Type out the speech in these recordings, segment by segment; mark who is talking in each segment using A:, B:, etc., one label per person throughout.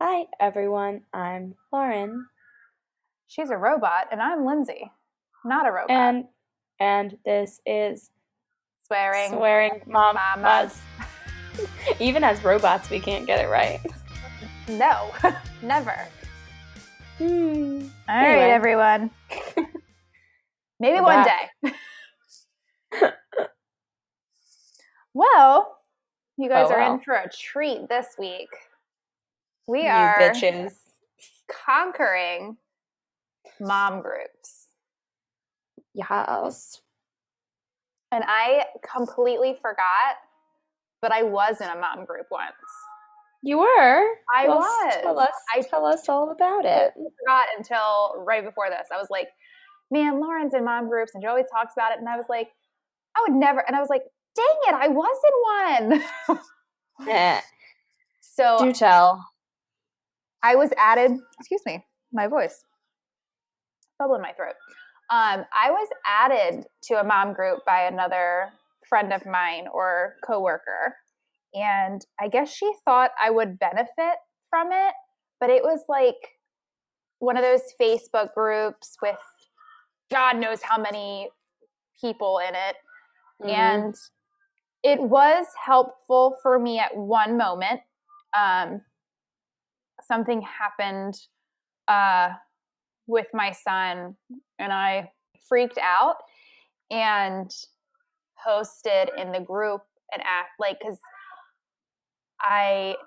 A: Hi, everyone. I'm Lauren.
B: She's a robot, and I'm Lindsay, not a robot.
A: And this is
B: Swearing
A: Mamas. Even as robots, we can't get it right.
B: No, never. All
A: Anyway.
B: right, everyone. Maybe
A: We're
B: one
A: back.
B: day. Well, you guys are in for a treat this week. We are
A: bitches
B: conquering mom groups.
A: Yes.
B: And I completely forgot, but I was in a mom group once.
A: You were?
B: I was.
A: Tell us all about it.
B: I forgot until right before this. I was like, man, Lauren's in mom groups and she always talks about it. And I was like, I would never. And I was like, dang it, I was in one. So
A: do tell.
B: I was added, excuse me, my voice, bubble in my throat. I was added to a mom group by another friend of mine or coworker. And I guess she thought I would benefit from it, but it was like one of those Facebook groups with God knows how many people in it. Mm-hmm. And it was helpful for me at one moment. Something happened with my son, and I freaked out and posted in the group and because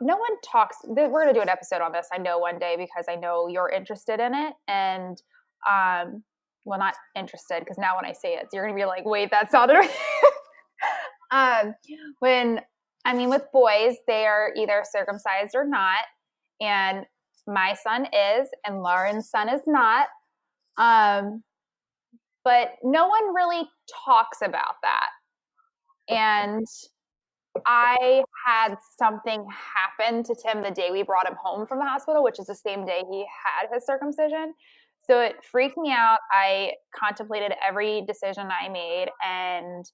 B: no one talks. We're going to do an episode on this, I know, one day, because I know you're interested in it. And, well, not interested, because now when I say it, you're going to be like, wait, that sounded with boys, they are either circumcised or not. And my son is, and Lauren's son is not. But no one really talks about that. And I had something happen to Tim the day we brought him home from the hospital, which is the same day he had his circumcision. So it freaked me out. I contemplated every decision I made and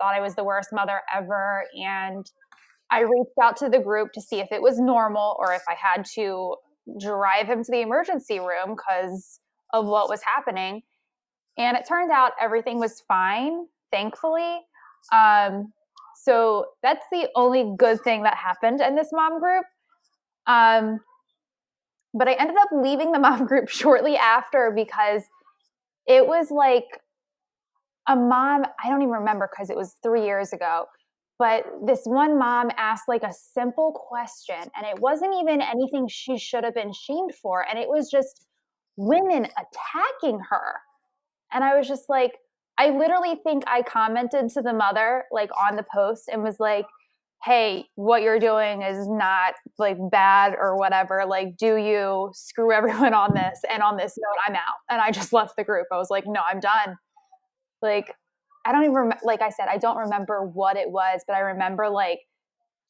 B: thought I was the worst mother ever. And I reached out to the group to see if it was normal or if I had to drive him to the emergency room because of what was happening. And it turned out everything was fine, thankfully. So that's the only good thing that happened in this mom group. But I ended up leaving the mom group shortly after because it was like a mom, I don't even remember because it was 3 years ago, but this one mom asked like a simple question, and it wasn't even anything she should have been shamed for. And it was just women attacking her. And I was just like, I literally think I commented to the mother like on the post and was like, hey, what you're doing is not like bad or whatever. Like, do you screw everyone on this? And on this note, I'm out. And I just left the group. I was like, no, I'm done. Like, I don't even, like I said, I don't remember what it was, but I remember like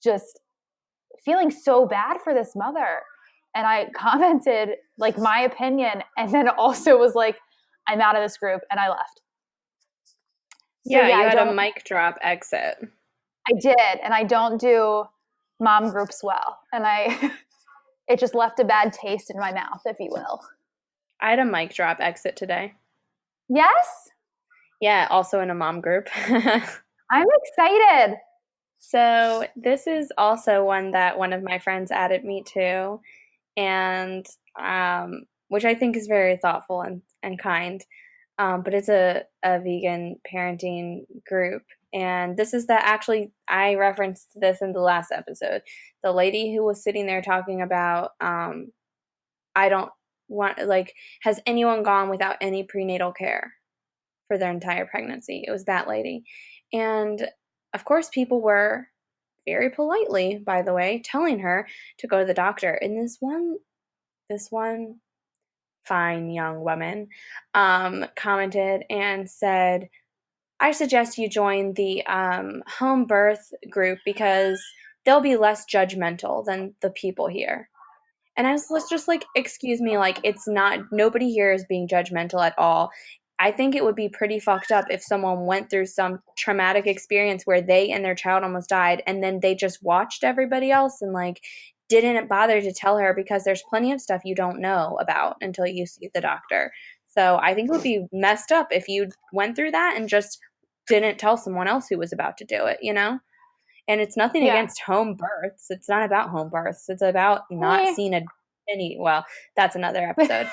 B: just feeling so bad for this mother. And I commented like my opinion, and then also was like, I'm out of this group, and I left.
A: So, yeah, you had a mic drop exit.
B: I did, and I don't do mom groups well. And it just left a bad taste in my mouth, if you will.
A: I had a mic drop exit today.
B: Yes?
A: Yeah, also in a mom group.
B: I'm excited.
A: So this is also one that one of my friends added me to, and which I think is very thoughtful and kind. But it's a vegan parenting group. And this is I referenced this in the last episode. The lady who was sitting there talking about, I don't want, like, has anyone gone without any prenatal care for their entire pregnancy? It was that lady. And of course, people were very politely, by the way, telling her to go to the doctor. And this one fine young woman commented and said, I suggest you join the home birth group because they'll be less judgmental than the people here. And I was just like, excuse me, like, it's not, nobody here is being judgmental at all. I think it would be pretty fucked up if someone went through some traumatic experience where they and their child almost died, and then they just watched everybody else and like didn't bother to tell her because there's plenty of stuff you don't know about until you see the doctor. So I think it would be messed up if you went through that and just didn't tell someone else who was about to do it, you know? And it's nothing
B: Yeah.
A: against home births. It's not about home births. It's about not
B: Meh.
A: seeing well, that's another episode.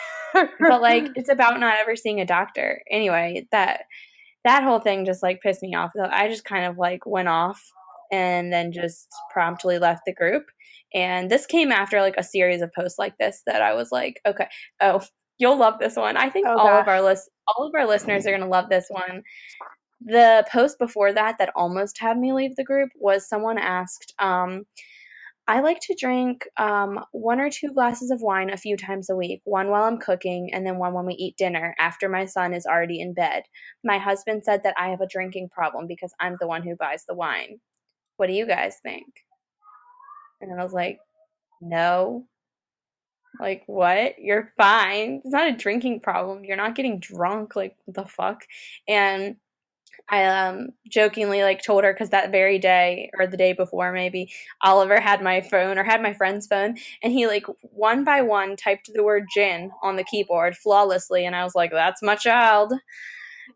A: But like it's about not ever seeing a doctor. Anyway, that whole thing just like pissed me off. So I just kind of like went off and then just promptly left the group. And this came after like a series of posts like this that I was like, okay, oh, you'll love this one. I think
B: Oh gosh.
A: all of our listeners are going to love this one. The post before that almost had me leave the group was someone asked, I like to drink 1 or 2 glasses of wine a few times a week, one while I'm cooking and then one when we eat dinner after my son is already in bed. My husband said that I have a drinking problem because I'm the one who buys the wine. What do you guys think? And I was like, no. Like, what? You're fine. It's not a drinking problem. You're not getting drunk. Like, what the fuck? And I jokingly like told her because that very day or the day before maybe Oliver had my phone or had my friend's phone and he like one by one typed the word gin on the keyboard flawlessly and I was like that's my child.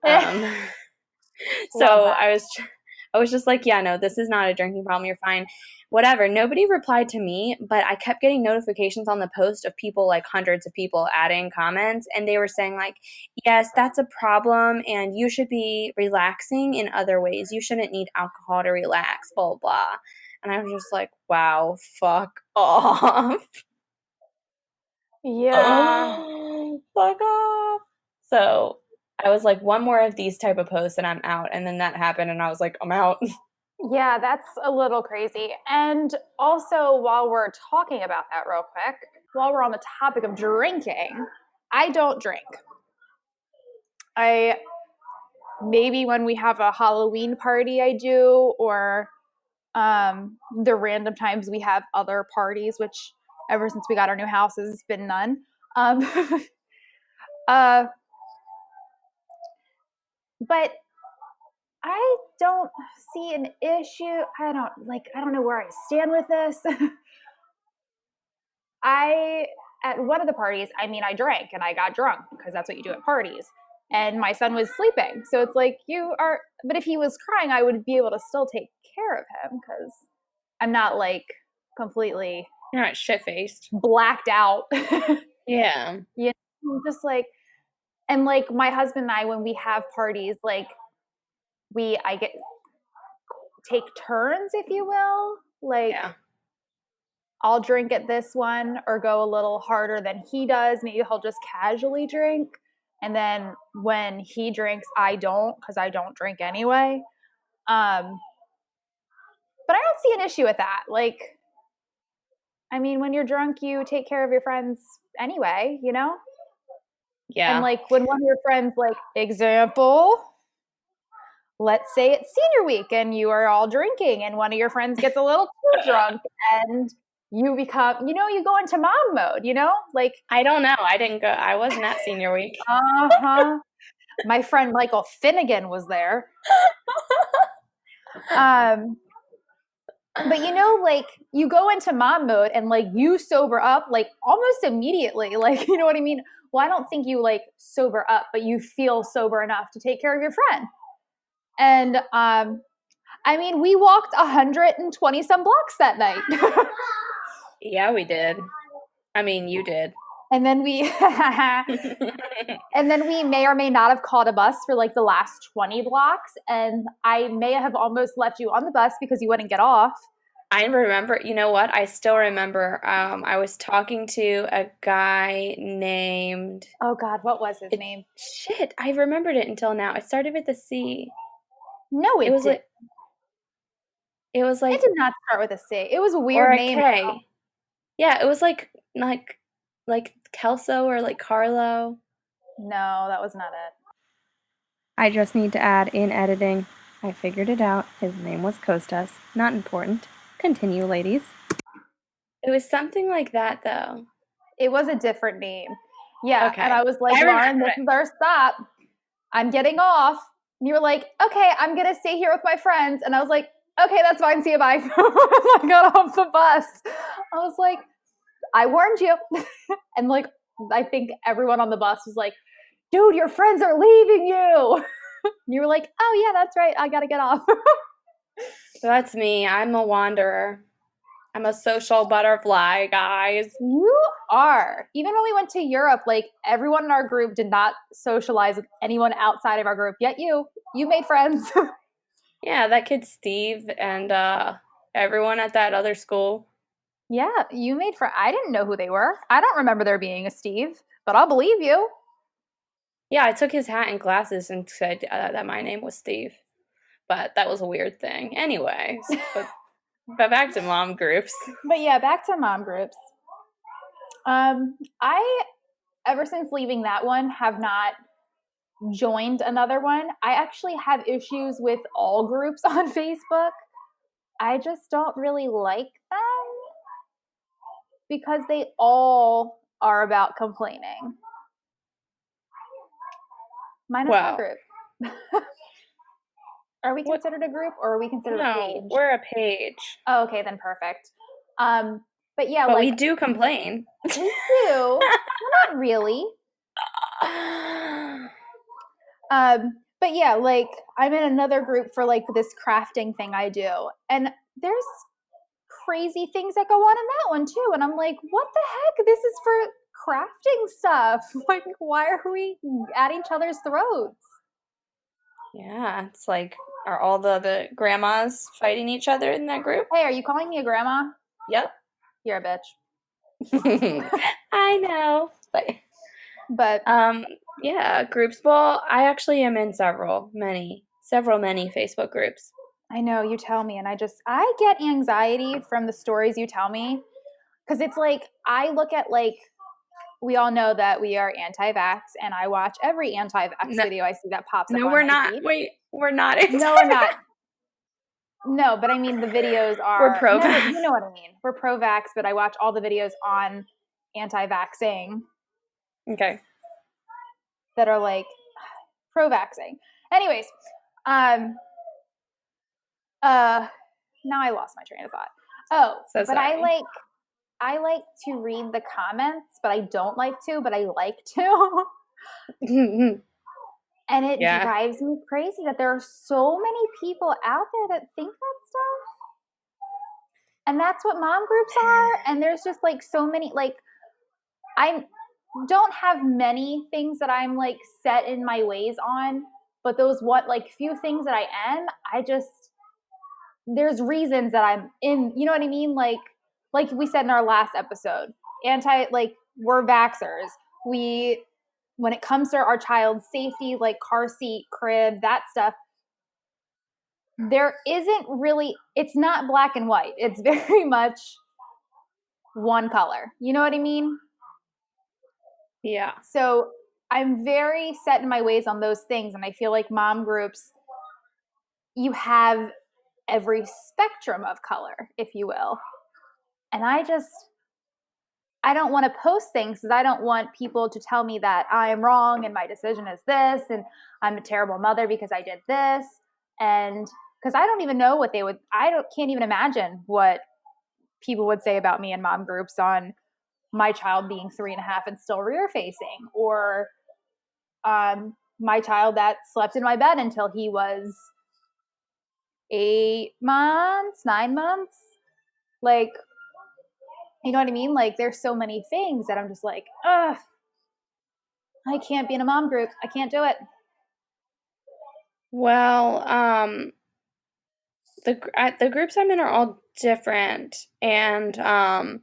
A: Um,
B: Love
A: so
B: that.
A: I was just like, yeah, no, this is not a drinking problem. You're fine. Whatever. Nobody replied to me, but I kept getting notifications on the post of people, like hundreds of people adding comments, and they were saying like, yes, that's a problem, and you should be relaxing in other ways. You shouldn't need alcohol to relax, blah, blah. And I was just like, wow, fuck off.
B: Yeah.
A: Oh, fuck off. So I was like, one more of these type of posts and I'm out. And then that happened and I was like, I'm out.
B: Yeah, that's a little crazy. And also, while we're talking about that real quick, while we're on the topic of drinking, I don't drink. I maybe when we have a Halloween party, I do, or the random times we have other parties, which ever since we got our new house has been none. Um, uh, but I don't see an issue. I don't know where I stand with this. I at one of the parties, I mean, I drank and I got drunk because that's what you do at parties. And my son was sleeping. So it's like you are but if he was crying, I would be able to still take care of him cuz I'm not like completely
A: You're not shit faced.
B: blacked out.
A: Yeah.
B: You know, just like and like my husband and I when we have parties like we I get take turns if you will. Like
A: Yeah.
B: I'll drink at this one or go a little harder than he does. Maybe he'll just casually drink. And then when he drinks, I don't because I don't drink anyway. Um, but I don't see an issue with that. Like, I mean, when you're drunk, you take care of your friends anyway, you know? And
A: Yeah.
B: like when one of your friends, like, example, let's say it's senior week and you are all drinking and one of your friends gets a little too drunk and you become, you go into mom mode, like,
A: I don't know. I didn't go. I wasn't at senior week.
B: uh-huh. My friend Michael Finnegan was there. Um, but like you go into mom mode and like you sober up like almost immediately. Like, you know what I mean? Well, I don't think you like sober up, but you feel sober enough to take care of your friend. And I mean, we walked 120 some blocks that night.
A: Yeah, we did. I mean, you did.
B: And then we and then we may or may not have caught a bus for like the last 20 blocks and I may have almost left you on the bus because you wouldn't get off.
A: I remember, you know what? I still remember. I was talking to a guy named.
B: Oh God, what was his name?
A: Shit, I remembered it until now. It started with a C.
B: No,
A: It
B: it
A: was
B: did.
A: like. It was
B: It
A: like
B: did not start with a C. It was a
A: or
B: weird
A: a
B: name.
A: K. Yeah, it was like Kelso or like Carlo.
B: No, that was not it.
A: I just need to add in editing. I figured it out. His name was Costas. Not important. Continue, ladies. It was something like that, though.
B: It was a different name. Yeah,
A: Okay.
B: and I was like,
A: I
B: Lauren,
A: remember
B: this is our stop. I'm getting off. And you were like, okay, I'm going to stay here with my friends. And I was like, okay, that's fine. See you, bye. I got off the bus. I was like, I warned you. And like, I think everyone on the bus was like, dude, your friends are leaving you. And you were like, oh yeah, that's right. I got to get off.
A: That's me. I'm a wanderer. I'm a social butterfly, guys.
B: You are. Even when we went to Europe, like everyone in our group did not socialize with anyone outside of our group. Yet you made friends.
A: Yeah, that kid Steve and everyone at that other school.
B: Yeah, you made friends. I didn't know who they were. I don't remember there being a Steve, but I'll believe you.
A: Yeah, I took his hat and glasses and said that my name was Steve. But that was a weird thing. Anyways, but back to mom groups.
B: But yeah, back to mom groups. I ever since leaving that one have not joined another one. I actually have issues with all groups on Facebook. I just don't really like them because they all are about complaining. Minus my
A: Well,
B: group. Are we
A: what?
B: considered a group or are we considered a
A: No,
B: page?
A: we're a page.
B: Oh, okay, then perfect. But yeah,
A: But we
B: like
A: do complain.
B: we do. Well, not really. But yeah, like I'm in another group for like this crafting thing I do. And there's crazy things that go on in that one too. And I'm like, what the heck? This is for crafting stuff. Like, why are we at each other's throats?
A: Yeah, it's like, are all the grandmas fighting each other in that group?
B: Hey, are you calling me a grandma?
A: Yep.
B: You're a bitch.
A: I know.
B: But
A: Um, yeah, groups. Well, I actually am in many Facebook groups.
B: I know you tell me, and I get anxiety from the stories you tell me because it's like I look at like we all know that we are anti-vax, and I watch every anti-vax
A: No,
B: video I see that pops up
A: no,
B: on
A: we're
B: my
A: not.
B: feed.
A: Wait, we're not into
B: No, we're not. No, but I mean the videos
A: We're
B: are no, but
A: pro-vax.
B: you know what I mean. We're pro-vax, but I watch all the videos on anti-vaxing
A: Okay.
B: that are like pro-vaxing. Anyways, um, now I lost my train of thought. Oh,
A: So
B: but
A: sorry.
B: I like to read the comments, but I don't like to, but I like to. And it
A: Yeah.
B: drives me crazy that there are so many people out there that think that stuff. And that's what mom groups are. And there's just like so many, like, I don't have many things that I'm like set in my ways on, but those what like few things that I am, I just there's reasons that I'm in, you know what I mean? Like we said in our last episode, like we're vaxxers. We when it comes to our child's safety, like car seat, crib, that stuff, there isn't really it's not black and white. It's very much one color. You know what I mean?
A: Yeah.
B: So I'm very set in my ways on those things. And I feel like mom groups, you have every spectrum of color, if you will. And I don't want to post things because I don't want people to tell me that I am wrong and my decision is this and I'm a terrible mother because I did this. And because I don't even know what can't even imagine what people would say about me in mom groups on my child being 3.5 and still rear facing, or my child that slept in my bed until he was 8 months, 9 months. Like, you know what I mean? Like, there's so many things that I'm just like, ugh, I can't be in a mom group. I can't do it.
A: Well, the groups I'm in are all different, and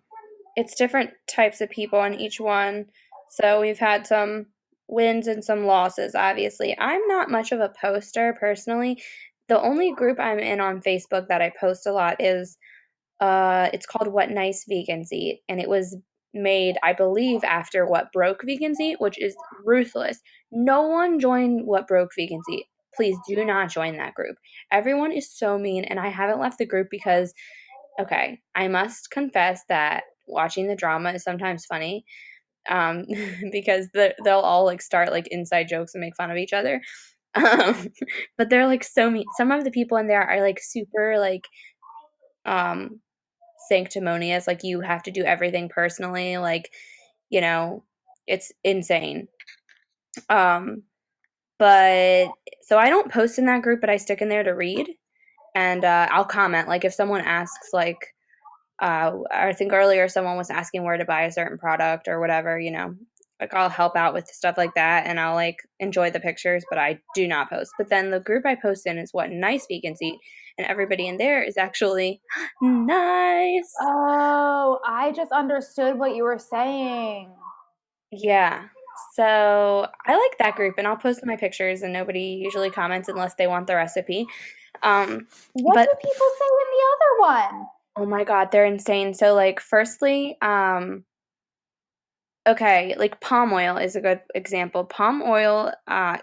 A: it's different types of people in each one. So we've had some wins and some losses, obviously. I'm not much of a poster personally. The only group I'm in on Facebook that I post a lot is it's called What Nice Vegans Eat, and it was made, I believe, after What Broke Vegans Eat, which is ruthless. No one join What Broke Vegans Eat. Please do not join that group. Everyone is so mean, and I haven't left the group because, okay, I must confess that watching the drama is sometimes funny, um, because they'll all like start like inside jokes and make fun of each other. Um, but they're like so mean. Some of the people in there are like super like um sanctimonious, like you have to do everything personally, like, you know, it's insane. Um, but so I don't post in that group, but I stick in there to read and I'll comment. Like if someone asks like I think earlier someone was asking where to buy a certain product or whatever, like I'll help out with stuff like that and I'll like enjoy the pictures, but I do not post. But then the group I post in is what nice vegans eat, and everybody in there is actually nice.
B: Oh, I just understood what you were saying.
A: Yeah. So I like that group and I'll post my pictures and nobody usually comments unless they want the recipe. Um,
B: What do
A: but
B: people say in the other one?
A: oh my God, they're insane. So like firstly, okay, like palm oil is a good example. Palm oil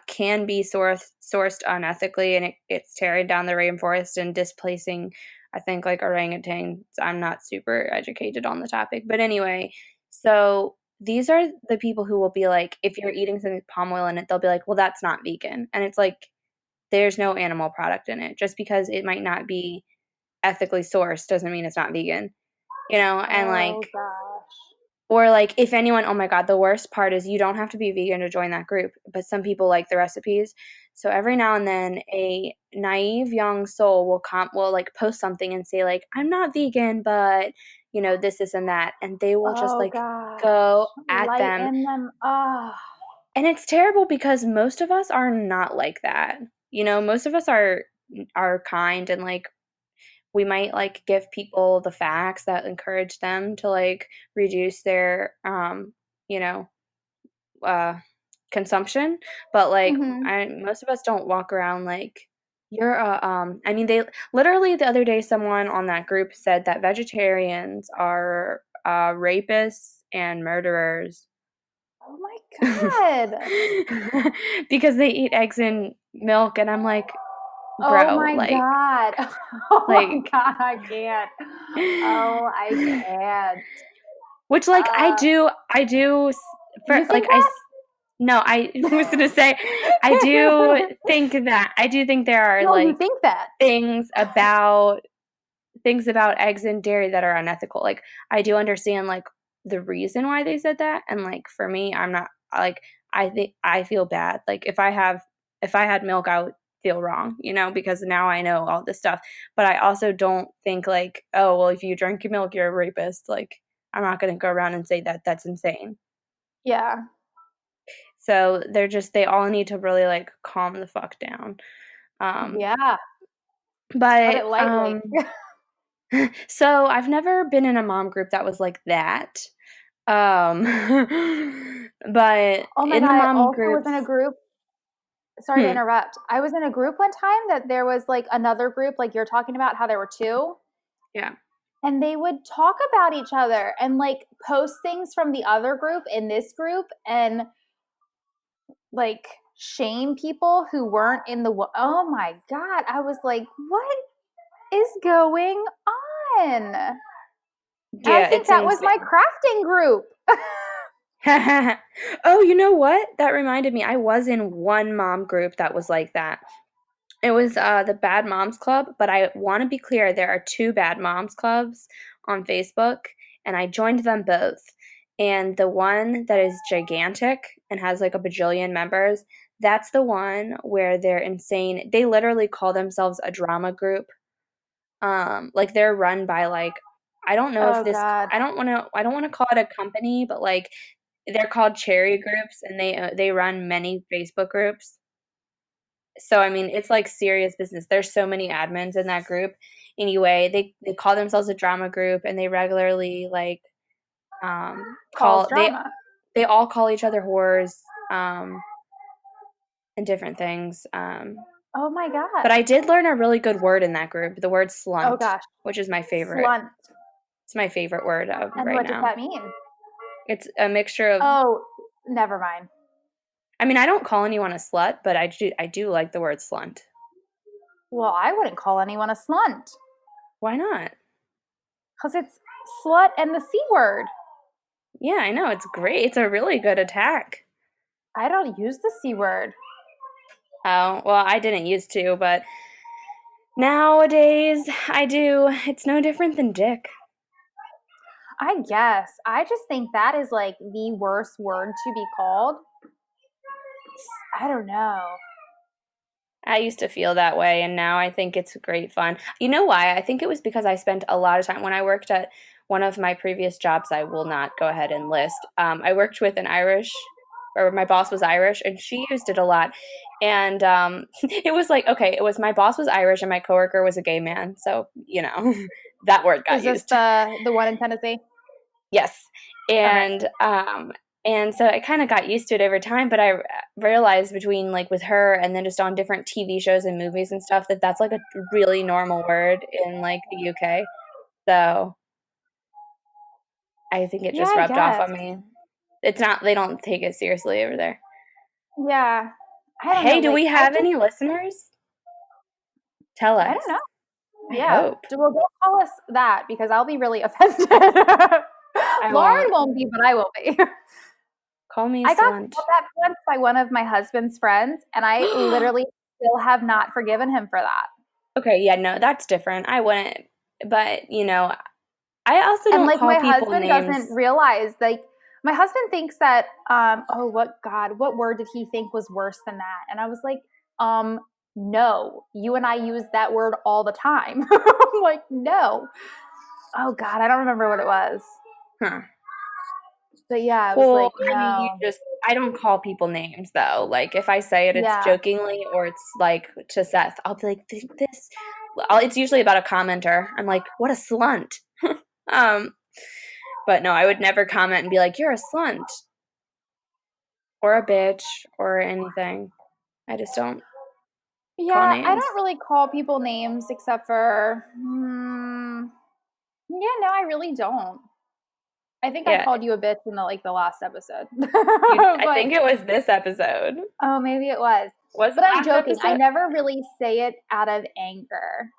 A: can be sourced unethically, and it's tearing down the rainforest and displacing, I think, like orangutans. I'm not super educated on the topic, but anyway, so these are the people who will be like, if you're eating something with palm oil in it, they'll be like, well, that's not vegan, and it's like there's no animal product in it. Just because it might not be ethically sourced doesn't mean it's not vegan, and
B: Oh
A: like
B: gosh.
A: or like if anyone, oh my God, the worst part is you don't have to be vegan to join that group, but some people like the recipes. So every now and then a naive young soul will like post something and say like, I'm not vegan, but this and that. And they will just
B: Oh
A: like
B: gosh.
A: go at them.
B: Lighten them up.
A: And it's terrible because most of us are not like that. Most of us are kind and like we might like give people the facts that encourage them to like reduce their you know uh consumption, but like
B: Mm-hmm.
A: most of us don't walk around like you're a I mean they literally the other day someone on that group said that vegetarians are rapists and murderers
B: Oh my God.
A: because they eat eggs and milk, and I'm like,
B: Oh
A: bro,
B: my God. Oh my
A: like
B: God, I can't. Oh, I can't.
A: which like
B: Uh,
A: I do for
B: you
A: like
B: think that?
A: no, I was gonna say I do think there are
B: No, you
A: like
B: think that.
A: things about eggs and dairy that are unethical. Like I do understand like the reason why they said that, and like for me, I'm not like I think I feel bad. Like if I had milk, I would feel wrong, because now I know all this stuff. But I also don't think like, oh well, if you drink milk, you're a rapist. Like I'm not gonna go around and say that. That's insane.
B: Yeah.
A: So they all need to really like calm the fuck down. Um,
B: Yeah. To put
A: but
B: it lightly.
A: so I've never been in a mom group that was like that. Um, but
B: Oh my
A: in
B: God,
A: the
B: I
A: mom
B: also was in a
A: groups,
B: group. Sorry to
A: hmm,
B: interrupt. I was in a group one time that there was like another group, like you're talking about how there were two,
A: yeah.
B: and they would talk about each other and like post things from the other group in this group and like shame people who weren't in the. Oh my God. I was like, what is going on? And I
A: Yeah,
B: think
A: it's
B: that was my
A: insane.
B: crafting group.
A: Oh, you know what? That reminded me. I was in one mom group that was like that. It was the Bad Moms Club, but I want to be clear there are two Bad Moms Clubs on Facebook, and I joined them both. And the one that is gigantic and has like a bajillion members, that's the one where they're insane. They literally call themselves a drama group. Like they're run by like I don't know if
B: Oh
A: this
B: God.
A: I don't want to call it a company, but like they're called cherry groups, and they run many Facebook groups. So I mean, it's like serious business. There's so many admins in that group. Anyway, they call themselves a drama group, and they regularly like
B: Calls
A: call
B: drama.
A: they all call each other whores and different things.
B: Oh my
A: But
B: God.
A: I did learn a really good word in that group, the word
B: Oh
A: slunt,
B: gosh.
A: which is my favorite.
B: Slunt.
A: It's my favorite word of
B: And
A: right
B: what does
A: now.
B: that mean?
A: It's a mixture of.
B: Oh, never mind.
A: I mean, I don't call anyone a slut, but I do like the word slunt.
B: Well, I wouldn't call anyone a slunt
A: Why not?
B: because it's slut and the C word.
A: Yeah, I know it's great. It's a really good attack.
B: I don't use the C word.
A: Oh, well, I didn't used to, but nowadays I do. It's no different than dick.
B: I guess. I just think that is like the worst word to be called. I don't know.
A: I used to feel that way, and now I think it's great fun. You know why? I think it was because I spent a lot of time when I worked at one of my previous jobs. I will not go ahead and list. I worked with an Irish, or my boss was Irish, and she used it a lot. And it was like, okay, it was my boss was Irish, and my coworker was a gay man, so that word got
B: Is this
A: used.
B: the one in Tennessee?
A: Yes.
B: Okay.
A: And so I kind of got used to it over time, but I realized between like with her and then just on different TV shows and movies and stuff that that's like a really normal word in like the UK. So I think it
B: Yeah,
A: just
B: I
A: rubbed off
B: guess.
A: on me. It's not, they don't take it seriously over there.
B: Yeah. I don't know.
A: Hey, do
B: Like,
A: we
B: I
A: have
B: just,
A: any listeners? Tell
B: I don't know.
A: us. I
B: Yeah.
A: hope.
B: Well, don't call us that because I'll be really offended.
A: I
B: Lauren
A: won't.
B: won't be, but I will be.
A: Call me a
B: I got
A: slunt.
B: called that once by one of my husband's friends, and I literally still have not forgiven him for that.
A: Okay, yeah, no, that's different. I wouldn't, but I also
B: And
A: don't
B: like
A: call
B: my
A: people
B: husband doesn't
A: names.
B: realize, like my husband thinks that oh what God, what word did he think was worse than that? And I was like, um no, you and I use that word all the time. I'm like, no. Oh God, I don't remember what it was.
A: Huh.
B: But yeah, I was
A: Well,
B: like,
A: I mean,
B: no.
A: I don't call people names though. Like if I say it, it's
B: Yeah.
A: jokingly or it's like to Seth. I'll be like, this, it's usually about a commenter. I'm like, what a slunt. Um, but no, I would never comment and be like, you're a slunt or a bitch or anything. I just don't call
B: Yeah, I don't
A: names.
B: really call people names except for yeah, no, I really don't. I think I
A: Yeah,
B: called you a bitch in the last episode.
A: I
B: But
A: think it was this episode.
B: oh, maybe it was.
A: Was it
B: But I'm
A: last
B: joking. I
A: episode?
B: never really say it out of anger.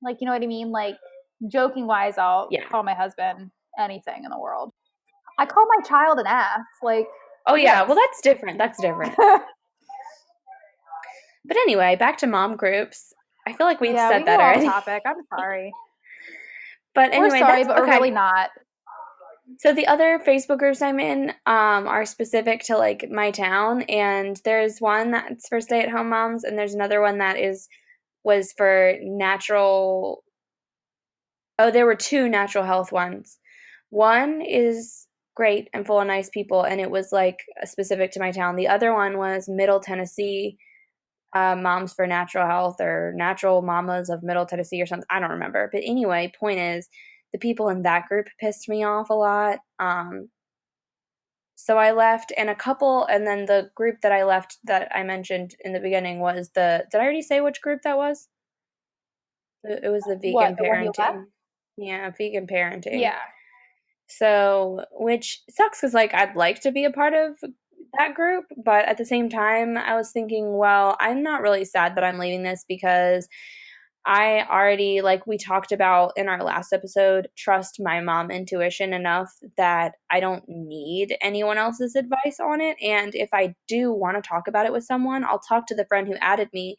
B: Like, you know what I mean? Like, joking wise, I'll
A: Yeah.
B: call my husband anything in the world. I call my child an ass. Like,
A: Oh yeah, well
B: yes.
A: that's different. That's different. But anyway, back to mom groups. I feel like we've
B: Yeah, we
A: said
B: go
A: that
B: off
A: already.
B: topic. I'm sorry.
A: But
B: We're
A: anyway,
B: sorry,
A: that's
B: but we're really
A: okay.
B: not.
A: So the other Facebook groups I'm in are specific to like my town, and there's one that's for stay-at-home moms, and there's another one that is was for natural. Oh, there were two natural health ones. One is great and full of nice people, and it was like specific to my town. The other one was Middle Tennessee, Moms for Natural Health or Natural Mamas of Middle Tennessee or something. I don't remember. But anyway, point is, the people in that group pissed me off a lot. So I left, and a couple, and then the group that I left that I mentioned in the beginning was the. Did I already say which group that was? It was the
B: What,
A: vegan
B: the one you left?
A: parenting. Yeah, vegan parenting.
B: Yeah.
A: So, which sucks because like I'd like to be a part of that group, but at the same time, I was thinking, well, I'm not really sad that I'm leaving this because I already, like we talked about in our last episode, trust my mom intuition enough that I don't need anyone else's advice on it. And if I do want to talk about it with someone, I'll talk to the friend who added me.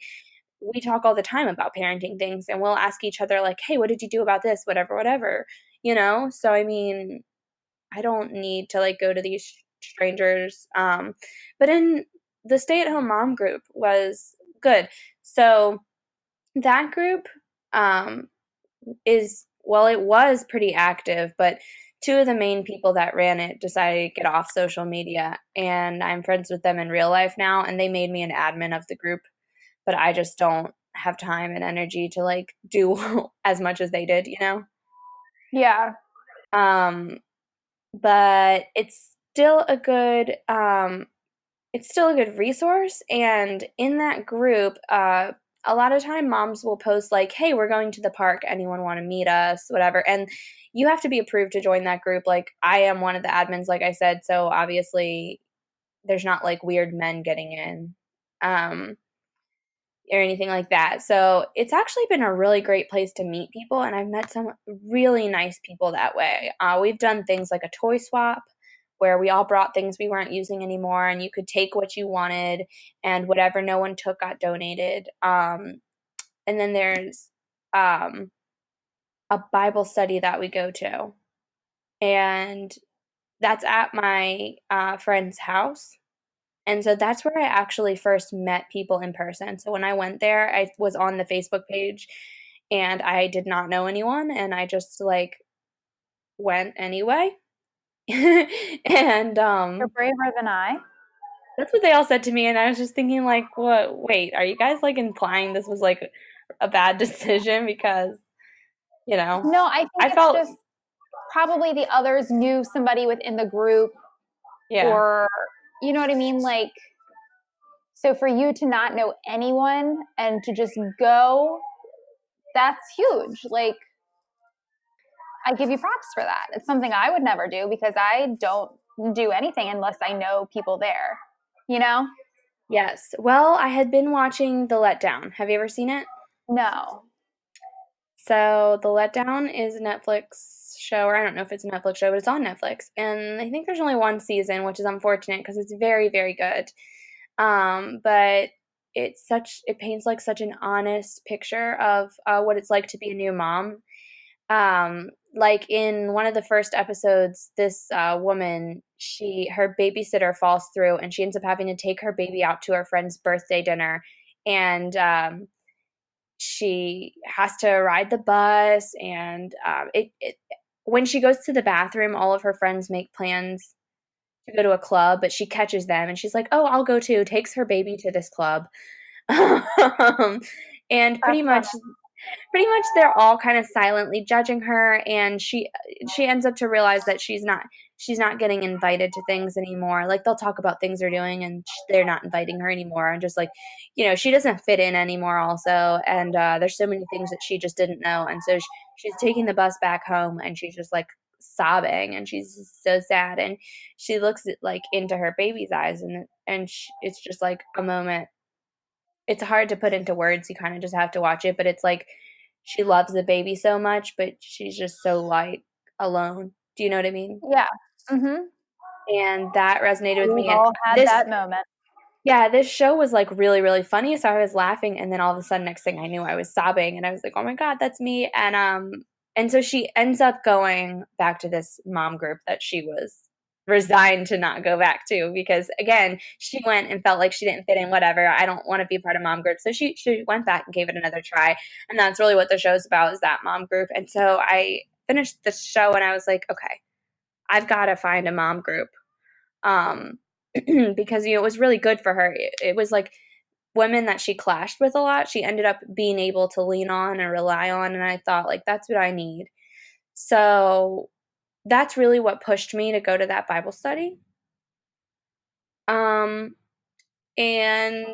A: We talk all the time about parenting things and we'll ask each other, like, hey, what did you do about this? Whatever, whatever, So, I mean, I don't need to like go to these strangers. But in the stay at home mom group was good. So, that group um, is well, it was pretty active, but two of the main people that ran it decided to get off social media, and I'm friends with them in real life now, and they made me an admin of the group, but I just don't have time and energy to like do as much as they did.
B: Yeah.
A: Um, but it's still a good resource. And in that group, a lot of time moms will post like, hey, we're going to the park. Anyone want to meet us? Whatever. And you have to be approved to join that group. Like I am one of the admins, like I said. So obviously there's not like weird men getting in. Or anything like that. So it's actually been a really great place to meet people, and I've met some really nice people that way. We've done things like a toy swap, where we all brought things we weren't using anymore, and you could take what you wanted, and whatever no one took got donated. And then there's um, a Bible study that we go to, and that's at my friend's house. And so that's where I actually first met people in person. So when I went there, I was on the Facebook page and I did not know anyone and I just like went anyway. and
B: You're braver than I.
A: that's what they all said to me and I was just thinking like, "What? Wait, are you guys like implying this was like a bad decision because, you know,
B: No, I think
A: I
B: it's
A: felt
B: just probably the others knew somebody within the group,
A: yeah.
B: or you know what I mean? Like, so for you to not know anyone and to just go, that's huge. Like, I give you props for that. It's something I would never do because I don't do anything unless I know people there, you know?
A: Yes. Well, I had been watching The Letdown. Have you ever seen it?
B: No.
A: So The Letdown is a Netflix show, or I don't know if it's a Netflix show, but it's on Netflix. And I think there's only one season, which is unfortunate because it's very, very good. But it paints like such an honest picture of what it's like to be a new mom. Like in one of the first episodes, this woman, her babysitter falls through, and she ends up having to take her baby out to her friend's birthday dinner, and she has to ride the bus and when she goes to the bathroom all of her friends make plans to go to a club but she catches them and she's like oh I'll go too takes her baby to this club and
B: That's funny.
A: pretty much they're all kind of silently judging her and she ends up to realize that she's not getting invited to things anymore like they'll talk about things they're doing and they're not inviting her anymore and just like she doesn't fit in anymore also and there's so many things that she just didn't know and so she's taking the bus back home and she's just like sobbing and she's just so sad and she looks like into her baby's eyes and it's just like a moment it's hard to put into words. You kind of just have to watch it, but it's like she loves the baby so much, but she's just so like alone. Do you know what I mean?
B: Yeah. Mm-hmm.
A: And that resonated with
B: We've
A: me. And
B: all had that moment.
A: yeah, this show was like really, really funny. So I was laughing, and then all of a sudden, next thing I knew, I was sobbing, and I was like, "Oh my god, that's me!" And so she ends up going back to this mom group that she was resigned to not go back to because again, she went and felt like she didn't fit in. Whatever, I don't want to be part of mom group. So she went back and gave it another try, and that's really what the show's about is that mom group. And so I finished the show, and I was like, okay, I've got to find a mom group um, because it was really good for her. It was like women that she clashed with a lot. She ended up being able to lean on and rely on, and I thought like that's what I need. So that's really what pushed me to go to that Bible study. Um, and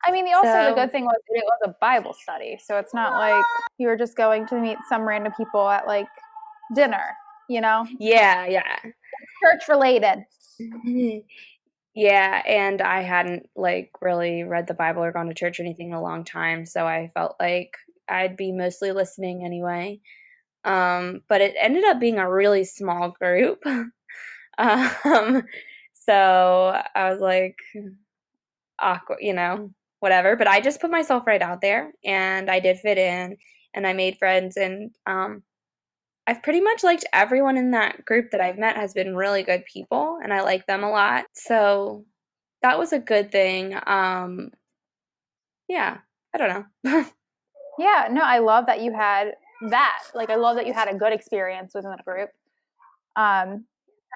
B: I mean, the
A: so
B: good thing was it was a Bible study, so it's not like you were just going to meet some random people at like dinner, you know,
A: yeah, yeah.
B: church related.
A: Yeah, and I hadn't like really read the Bible or gone to church or anything in a long time, so I felt like I'd be mostly listening anyway. But it ended up being a really small group. Um, so I was like awkward, whatever. But I just put myself right out there and I did fit in and I made friends and I've pretty much liked everyone in that group that I've met has been really good people and I like them a lot. So that was a good thing. Yeah, I don't know.
B: Yeah, no, I love that you had that. Like, I love that you had a good experience within the group. And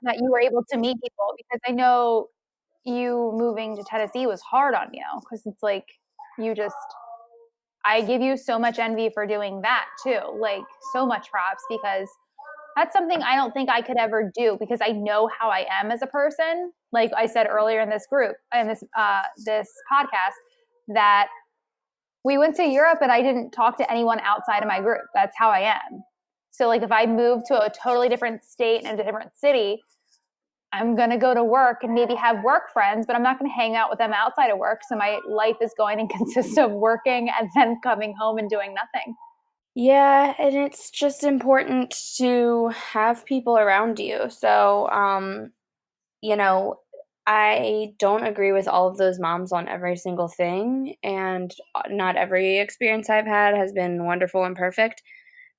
B: that you were able to meet people because I know you moving to Tennessee was hard on you because it's like you just I give you so much envy for doing that too. Like so much props because that's something I don't think I could ever do because I know how I am as a person. Like I said earlier in this group, in this podcast, that we went to Europe and I didn't talk to anyone outside of my group. That's how I am. So like if I move to a totally different state and a different city, I'm going to go to work and maybe have work friends, but I'm not going to hang out with them outside of work. So my life is going to consist of working and then coming home and doing nothing.
A: Yeah, and it's just important to have people around you. So, you know, I don't agree with all of those moms on every single thing, and not every experience I've had has been wonderful and perfect.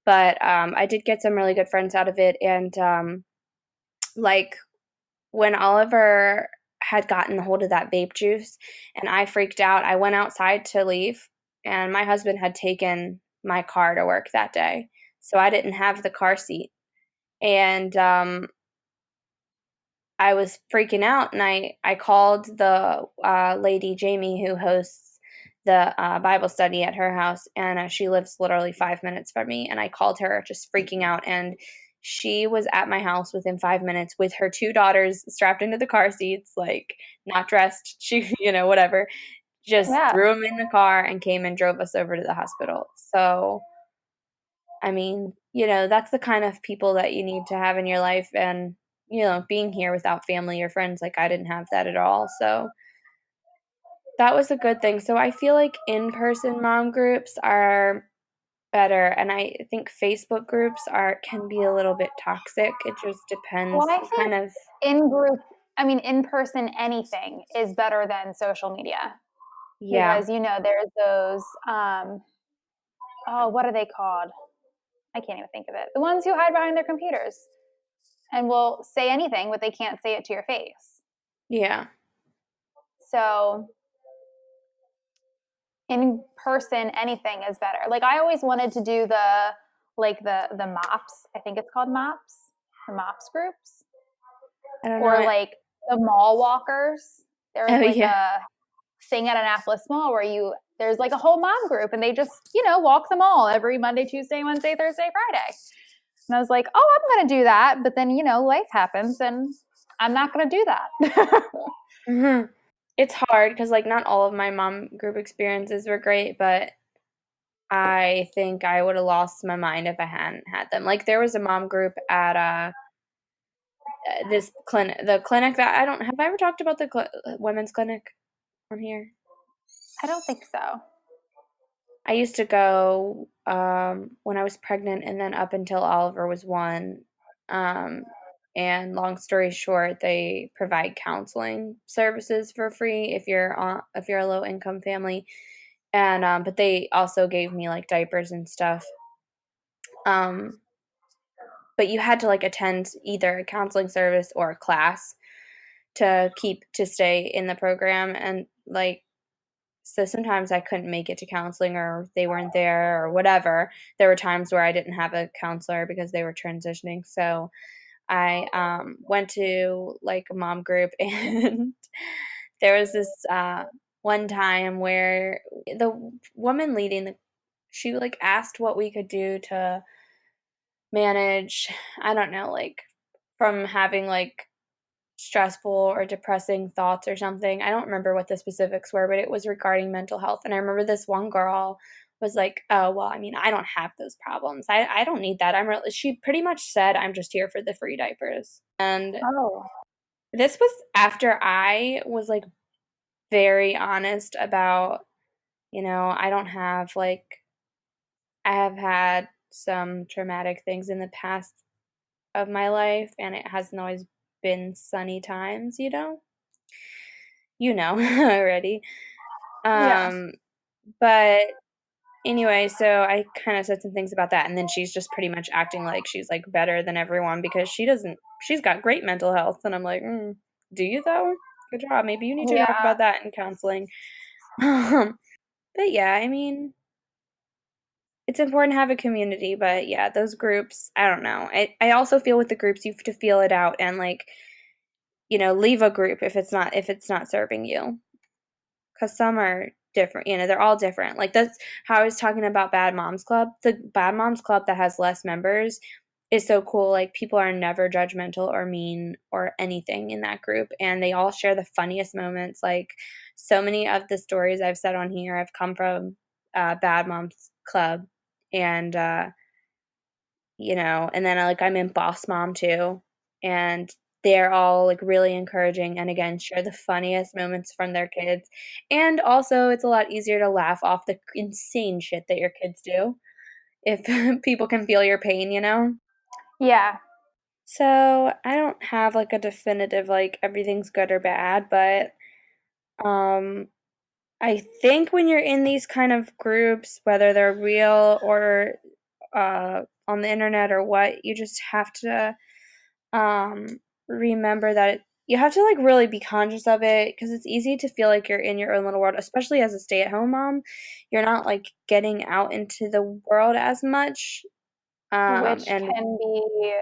A: But I did get some really good friends out of it, and like when Oliver had gotten hold of that vape juice, and I freaked out, I went outside to leave, and my husband had taken my car to work that day, so I didn't have the car seat, and I was freaking out, and I called the lady Jamie who hosts the Bible study at her house, and she lives literally 5 minutes from me. And I called her, just freaking out, and she was at my house within 5 minutes with her two daughters strapped into the car seats, like not dressed. She, whatever, just
B: Yeah.
A: threw them in the car and came and drove us over to the hospital. So I mean, that's the kind of people that you need to have in your life. And, being here without family or friends, like I didn't have that at all. So that was a good thing. So I feel like in person mom groups are better. And I think Facebook groups can be a little bit toxic. It just
B: Well,
A: depends.
B: I
A: You
B: think
A: kind of,
B: in group, I mean, in person, anything is better than social media
A: yeah,
B: because, there's those, oh, what are they called? I can't even think of it. The ones who hide behind their computers and will say anything, but they can't say it to your face.
A: yeah.
B: So in person, anything is better. Like I always wanted to do the MOPS. I think it's called MOPS, the MOPS groups,
A: I don't
B: or
A: know.
B: like the mall walkers. There's
A: Oh,
B: like
A: yeah.
B: a thing at Annapolis Mall where there's like a whole mom group and they just walk the mall every Monday, Tuesday, Wednesday, Thursday, Friday. And I was like, oh, I'm going to do that, but then life happens and I'm not going to do that.
A: Hmm. It's hard because, like, not all of my mom group experiences were great, but I think I would have lost my mind if I hadn't had them. Like there was a mom group at this clinic, the clinic that I don't have. I ever talked about the women's clinic on here?
B: I don't think so.
A: I used to go when I was pregnant, and then up until Oliver was one. Um, and long story short, they provide counseling services for free if you're a low income family, and but they also gave me like diapers and stuff. Um, but you had to like attend either a counseling service or a class to stay in the program, and like so sometimes I couldn't make it to counseling or they weren't there or whatever. There were times where I didn't have a counselor because they were transitioning. So I went to like a mom group, and there was this one time where the woman leading she like asked what we could do to manage, I don't know, like from having like stressful or depressing thoughts or something. I don't remember what the specifics were, but it was regarding mental health. And I remember this one girl was like, "Oh, well, I mean, I don't have those problems. I don't need that. She pretty much said, I'm just here for the free diapers." And
B: Oh,
A: this was after I was like very honest about, I don't have like, I have had some traumatic things in the past of my life, and it hasn't always been sunny times, already.
B: yeah.
A: Um, but anyway, so I kind of said some things about that, and then she's just pretty much acting like she's like better than everyone because she's got great mental health, and I'm like, do you though? Good job. Maybe you need to talk
B: Yeah.
A: about that in counseling. But yeah, I mean, it's important to have a community, but yeah, those groups, I don't know. I also feel with the groups you have to feel it out and like, leave a group if it's not serving you. Because some are different, they're all different. Like that's how I was talking about Bad Moms Club. The Bad Moms Club that has less members is so cool. Like people are never judgmental or mean or anything in that group, and they all share the funniest moments. Like so many of the stories I've said on here have come from Bad Moms Club, and and then like I'm in Boss Mom too, and they're all like really encouraging and again share the funniest moments from their kids. And also it's a lot easier to laugh off the insane shit that your kids do if people can feel your pain.
B: Yeah.
A: So I don't have like a definitive like everything's good or bad, but um I think when you're in these kind of groups, whether they're real or on the internet or what, you just have to remember that you have to like really be conscious of it because it's easy to feel like you're in your own little world, especially as a stay-at-home mom. You're not like getting out into the world as much.
B: which
A: And
B: can be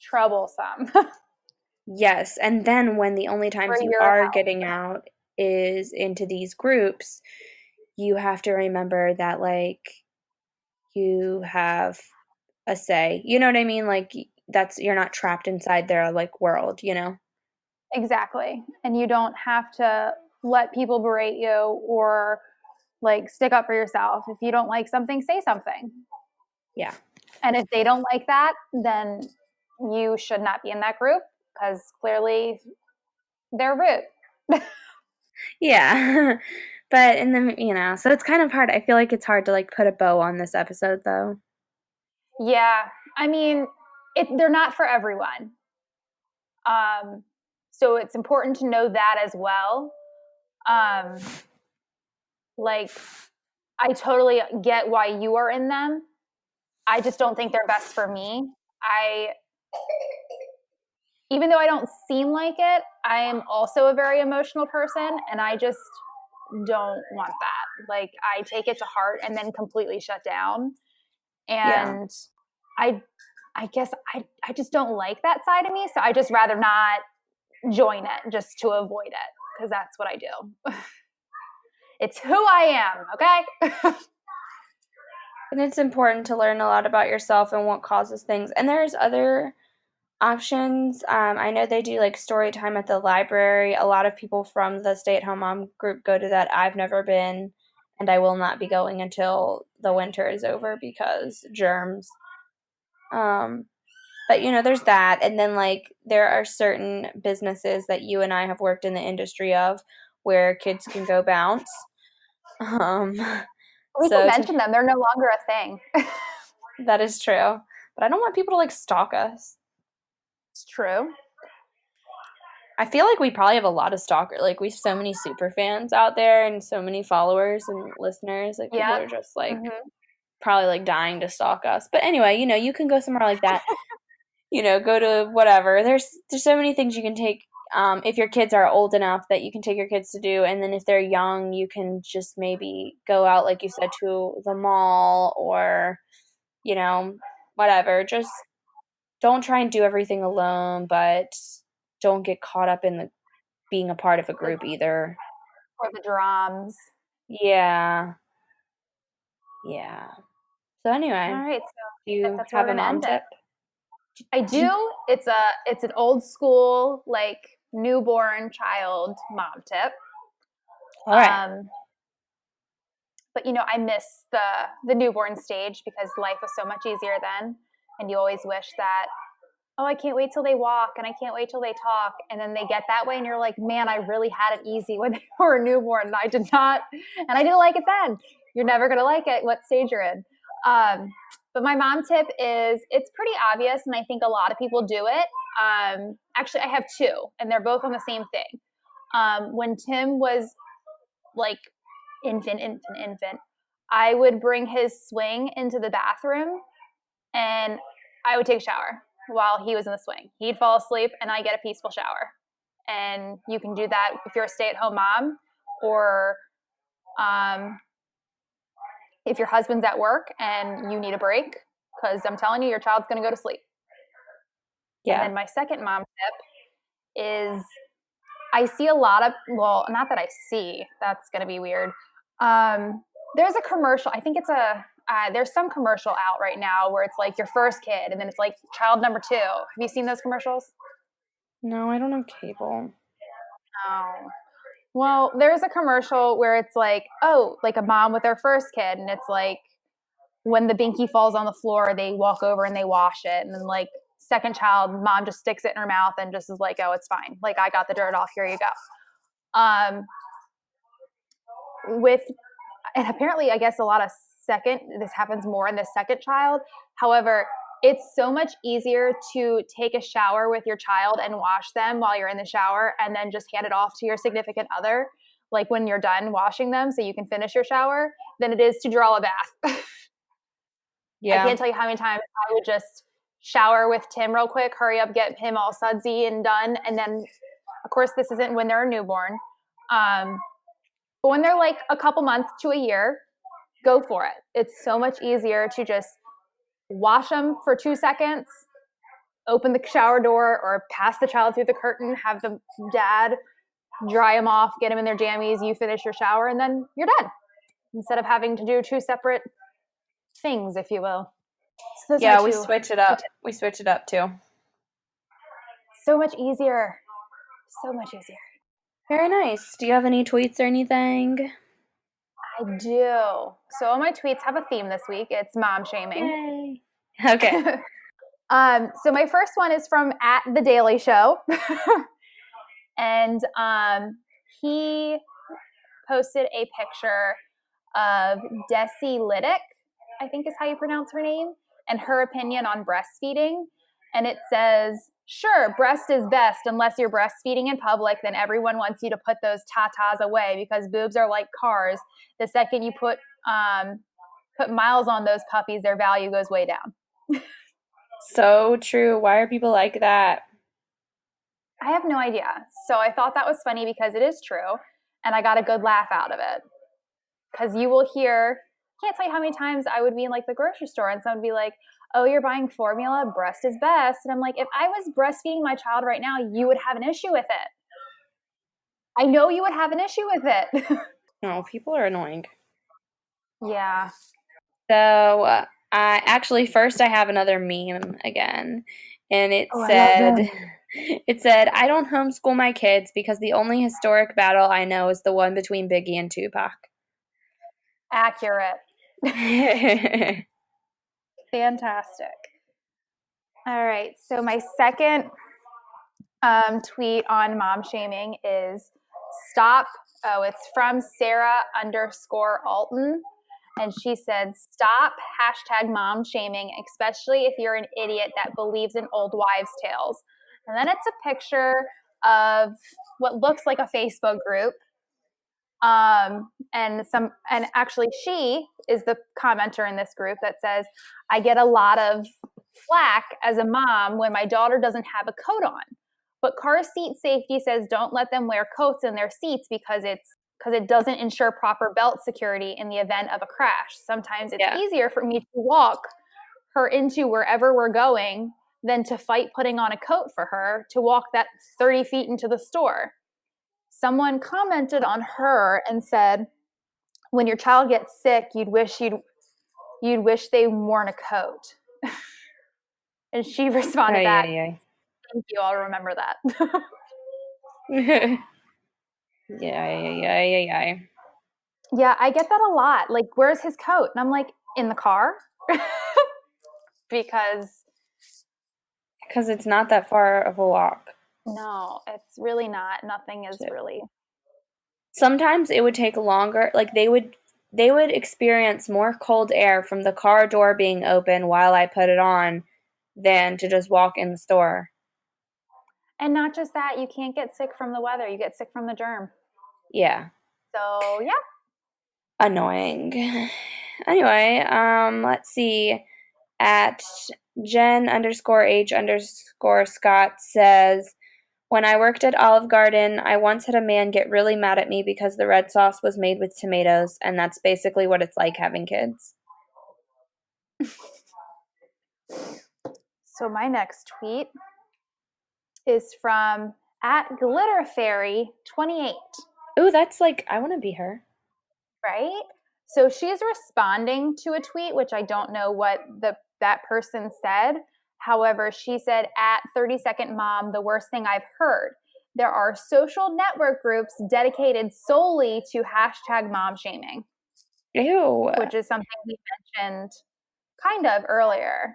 B: troublesome
A: yes, and then when the only
B: for
A: times you
B: your
A: are
B: health.
A: getting out is into these groups, you have to remember that like you have a say. You know what I mean? Like that's you're not trapped inside their like world, you know?
B: Exactly. And you don't have to let people berate you or like stick up for yourself. If you don't like something, say something.
A: Yeah.
B: And if they don't like that, then you should not be in that group because clearly they're rude.
A: Yeah. But in the so it's kind of hard. I feel like it's hard to like put a bow on this episode though.
B: Yeah. I mean, they're not for everyone. Um, so it's important to know that as well. Um, like, I totally get why you are in them. I just don't think they're best for me. I, even though I don't seem like it, I am also a very emotional person, and I just don't want that. Like, I take it to heart and then completely shut down.
A: Yeah.
B: And I, I guess I just don't like that side of me. So I just rather not join it just to avoid it because that's what I do. It's who I am, okay?
A: And it's important to learn a lot about yourself and what causes things. And there's other options. I know they do like story time at the library. A lot of people from the stay at home mom group go to that. I've never been, and I will not be going until the winter is over because germs. Um, but there's that. And then like there are certain businesses that you and I have worked in the industry of where kids can go bounce. Um,
B: We can
A: so to
B: mention them. They're no longer a thing.
A: that is true. But I don't want people to like stalk us.
B: It's true.
A: I feel like we probably have a lot of stalker. Like we have so many super fans out there and so many followers and listeners. Like people
B: Yep.
A: are just like
B: Mm-hmm.
A: probably like dying to stalk us. But anyway, you can go somewhere like that. Go to whatever. There's so many things you can take. If your kids are old enough that you can take your kids to do, and then if they're young, you can just maybe go out, like you said, to the mall or you know whatever. Just don't try and do everything alone, but don't get caught up in the being a part of a
B: The,
A: group either.
B: or the drums.
A: Yeah, yeah. So
B: All
A: anyway,
B: right. So
A: do
B: I guess
A: you
B: that's where
A: have
B: we're
A: a
B: gonna
A: mom
B: end it.
A: tip?
B: I
A: Do you,
B: do. It's an old school like newborn child mom tip.
A: all right.
B: Um, but I miss the newborn stage because life was so much easier then, and you always wish that, oh, I can't wait till they walk and I can't wait till they talk. And then they get that way and you're like, man, I really had it easy when they were a newborn and I did not, and I didn't like it then. You're never going to like it what stage you're in. But my mom tip is it's pretty obvious, and I think a lot of people do it. Actually, I have two, and they're both on the same thing. When Tim was like infant, I would bring his swing into the bathroom and I would take a shower while he was in the swing. He'd fall asleep and I get a peaceful shower. And you can do that if you're a stay-at-home mom, or um, if your husband's at work and you need a break, because I'm telling you, your child's going to go to sleep. And
A: Yeah.
B: then my second mom tip is I see a lot of, well, not that I see, that's going to be weird. There's a commercial, I think there's some commercial out right now where it's like your first kid and then it's like child number two. Have you seen those commercials?
A: No, I don't have cable.
B: Oh. Well, there's a commercial where it's like, oh, like a mom with their first kid, and it's like when the binky falls on the floor, they walk over and they wash it. And then like second child, mom just sticks it in her mouth and just is like, oh, it's fine. Like I got the dirt off, here you go. With And apparently I guess a lot of this happens more in the second child. However, It's so much easier to take a shower with your child and wash them while you're in the shower and then just hand it off to your significant other, like when you're done washing them so you can finish your shower, than it is to draw a bath. I
A: Yeah.
B: can't tell you how many times I would just shower with Tim real quick, hurry up, get him all sudsy and done. And then, of course, this isn't when they're a newborn. But when they're like a couple months to a year, go for it. It's so much easier to just wash them for 2 seconds, open the shower door or pass the child through the curtain, have the dad dry them off, get them in their jammies, you finish your shower, and then you're done. Instead of having to do two separate things, if you will. So those are my
A: Yeah, we
B: two.
A: switch it up. We switch it up too.
B: So much easier. So much easier.
A: Very nice. Do you have any tweets or anything?
B: I do. So all my tweets have a theme this week. It's mom shaming.
A: Yay. Okay.
B: So my first one is from at The Daily Show. And he posted a picture of Desi Liddick, I think is how you pronounce her name, and her opinion on breastfeeding. And it says, sure, breast is best unless you're breastfeeding in public, then everyone wants you to put those tatas away because boobs are like cars. The second you put miles on those puppies, their value goes way down.
A: So true. Why are people like that?
B: I have no idea. So I thought that was funny because it is true. And I got a good laugh out of it. Because you will hear, can't tell you how many times I would be in like the grocery store and someone would be like, oh, you're buying formula, breast is best. And I'm like, if I was breastfeeding my child right now, you would have an issue with it. I know you would have an issue with it.
A: No, people are annoying.
B: Yeah.
A: So, I actually first I have another meme again, and it
B: Oh, I love
A: said,
B: them.
A: it said, "I don't homeschool my kids because the only historic battle I know is the one between Biggie and Tupac."
B: Accurate. Fantastic. All right. So my second tweet on mom shaming is stop. Oh, it's from Sarah_Alton. And she said, stop #mom shaming, especially if you're an idiot that believes in old wives' tales. And then it's a picture of what looks like a Facebook group. And actually she is the commenter in this group that says, I get a lot of flack as a mom when my daughter doesn't have a coat on. But car seat safety says don't let them wear coats in their seats because it doesn't ensure proper belt security in the event of a crash. Sometimes it's
A: Yeah.
B: easier for me to walk her into wherever we're going than to fight putting on a coat for her to walk that 30 feet into the store. Someone commented on her and said, when your child gets sick, you'd wish they worn a coat. And she responded
A: Ay,
B: back,
A: ay, ay.
B: thank you, I'll remember that.
A: Yeah, yeah, yeah, yeah, yeah.
B: Yeah, I get that a lot. Like, where's his coat? And I'm like, in the car? Because
A: It's not that far of a walk.
B: no, it's really not. Nothing is really.
A: Sometimes it would take longer. Like they would experience more cold air from the car door being open while I put it on than to just walk in the store.
B: And not just that, you can't get sick from the weather. You get sick from the germ.
A: Yeah.
B: So, yeah.
A: Annoying. Anyway, let's see. At Jen_H_Scott says, when I worked at Olive Garden, I once had a man get really mad at me because the red sauce was made with tomatoes, and that's basically what it's like having kids.
B: So my next tweet is from at GlitterFairy28.
A: Ooh, that's like, I want to be her.
B: Right? So she's responding to a tweet, which I don't know what that person said. However, she said, at 30-second mom, the worst thing I've heard. There are social network groups dedicated solely to #mom shaming.
A: Ew.
B: Which is something we mentioned kind of earlier,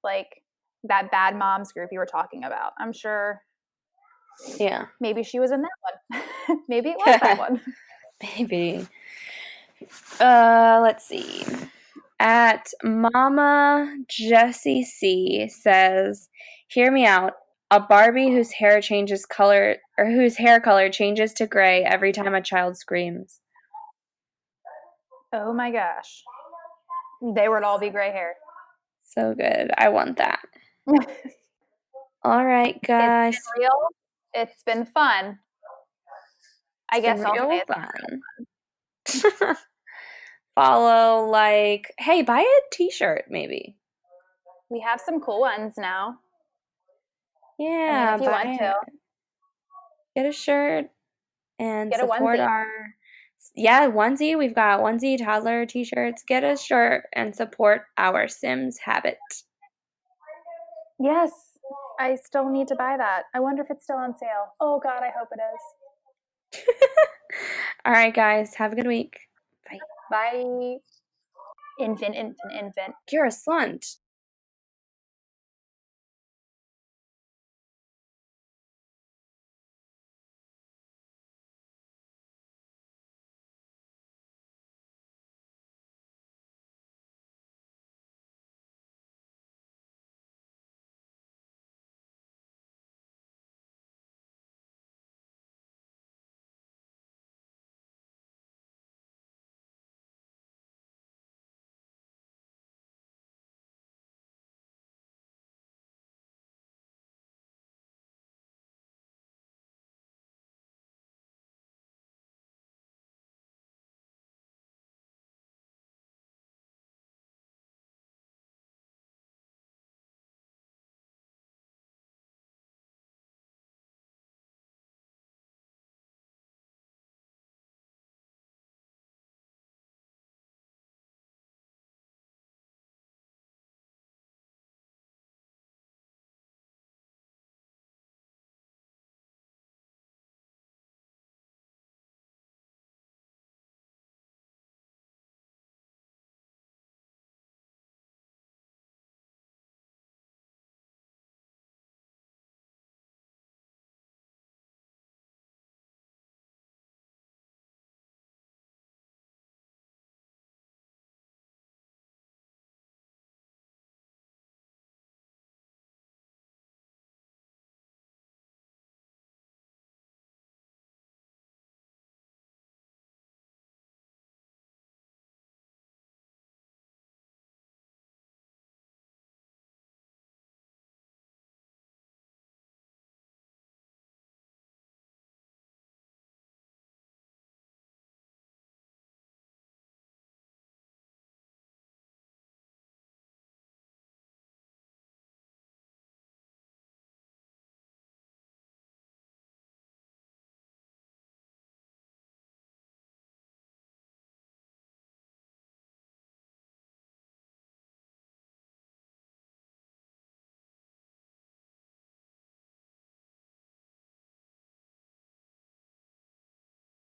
B: like that bad moms group you were talking about. I'm sure.
A: Yeah.
B: Maybe she was in that one. Maybe it was that one.
A: Maybe. Let's see. At Mama Jessie C says, "Hear me out. A Barbie whose hair changes color or whose hair color changes to gray every time a child screams."
B: Oh my gosh. They would all be gray hair.
A: So good. I want that. All right,
B: It's
A: guys.
B: been real. It's been fun. I
A: It's been
B: guess I'll say
A: real
B: it's
A: fun. Follow, like, hey, buy a t-shirt maybe.
B: we have some cool ones now. I mean,
A: Yeah,
B: if you want to,
A: get a shirt and
B: get a
A: support
B: onesie.
A: our onesie. We've got onesie toddler t-shirts. Get a shirt and support our Sims habit.
B: Yes, I still need to buy that. I wonder if it's still on sale. Oh God, I hope it is.
A: All right, guys, have a good week. Bye.
B: Bye. Infant.
A: You're a slunt.